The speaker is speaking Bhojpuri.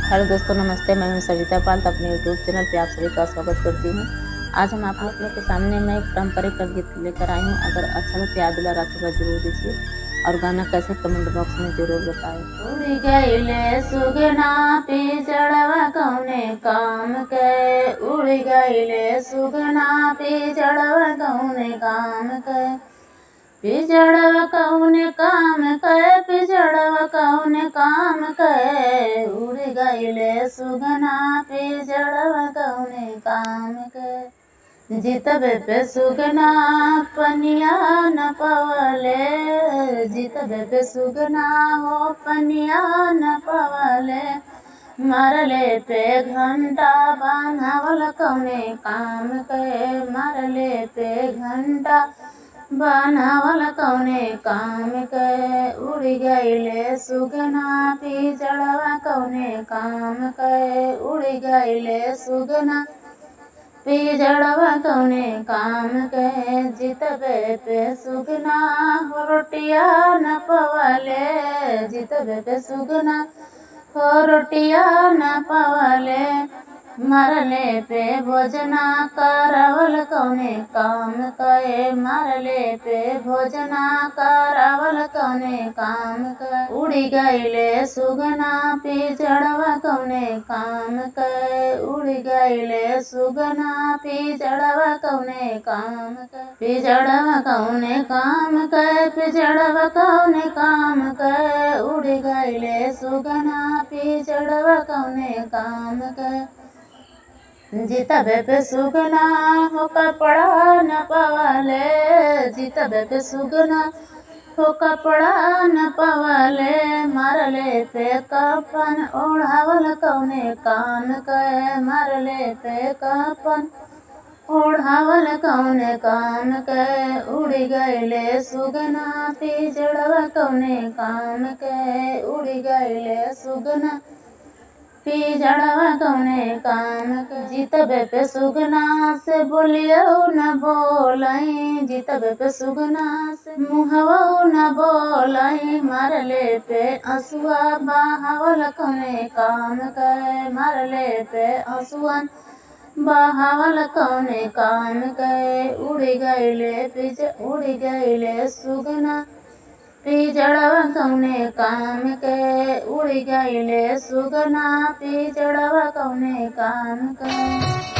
हेलो दोस्तों, नमस्ते। मैं हूं सविता पाल। तो अपने यूट्यूब चैनल पे आप सभी का स्वागत करती हूं। आज हम आप लोग के सामने मैं एक पारंपरिक गीत लेकर आई हूं। अगर अच्छा लगे प्यार दुलार आशीर्वाद जरूर दीजिए और गाना कैसे कमेंट बॉक्स में जरूर बताएं। उड़ गईले सुगना पिजड़वा कौने काम के, उड़ गईले सुगना पिजड़वा कौने काम के, पिजड़वा कौने काम के, पिजड़वा कौने काम के, उड़ गईले सुगना पिजड़वा कौने काम के। जितबे पे सुगना पनिया न पवले, जितबे पे सुगना हो पनिया न पवले, मरले पे घंटा बांधावल कौने काम के, मरले पे घंटा बनावल कौने काम के। उड़ गईले सुगना पिजड़वा कौने काम के, उड़ गईले सुगना पिजड़वा कौने काम के। जितबे पे सुगना हो रोटिया न पवले, जितबे पे सुगना हो रोटिया न पवले, मरले पे भोजना करावल कौने काम के, मरले पे भोजना करावल कौने काम के। उड़ी गईले सुगना पिजड़वा कौने काम के, उड़ी गईले सुगना पिजड़वा कौने काम के, पिजड़वा कौने काम के, पिजड़वा कौने काम के। उड़ी गईले सुगना पिजड़वा कौने काम के। जितबे पे सुगना हो कपड़ा न पवले, जितबे पे सुगना हो कपड़ा न पवले, मरले पे कफन ओढ़ावल कौने काम के, मरले पे कफन ओढ़ावल कौने काम के। उड़ गईले सुगना पिजड़वा कौने काम के, उड़ गईले सुगना पिजड़वा कौने काम के। जितबे पे सुगना से बोलियो न बोलई, जितबे पे सुगना से मुहवो न बोलई, मरले पे हंसुआ बहावल कौने काम के, मरले पे हंसुआ बहावल कौने काम के। उड़ गईले सुगना पिजड़वा कौने काम के, उड़ गईले सुगना पिजड़वा कौने काम के।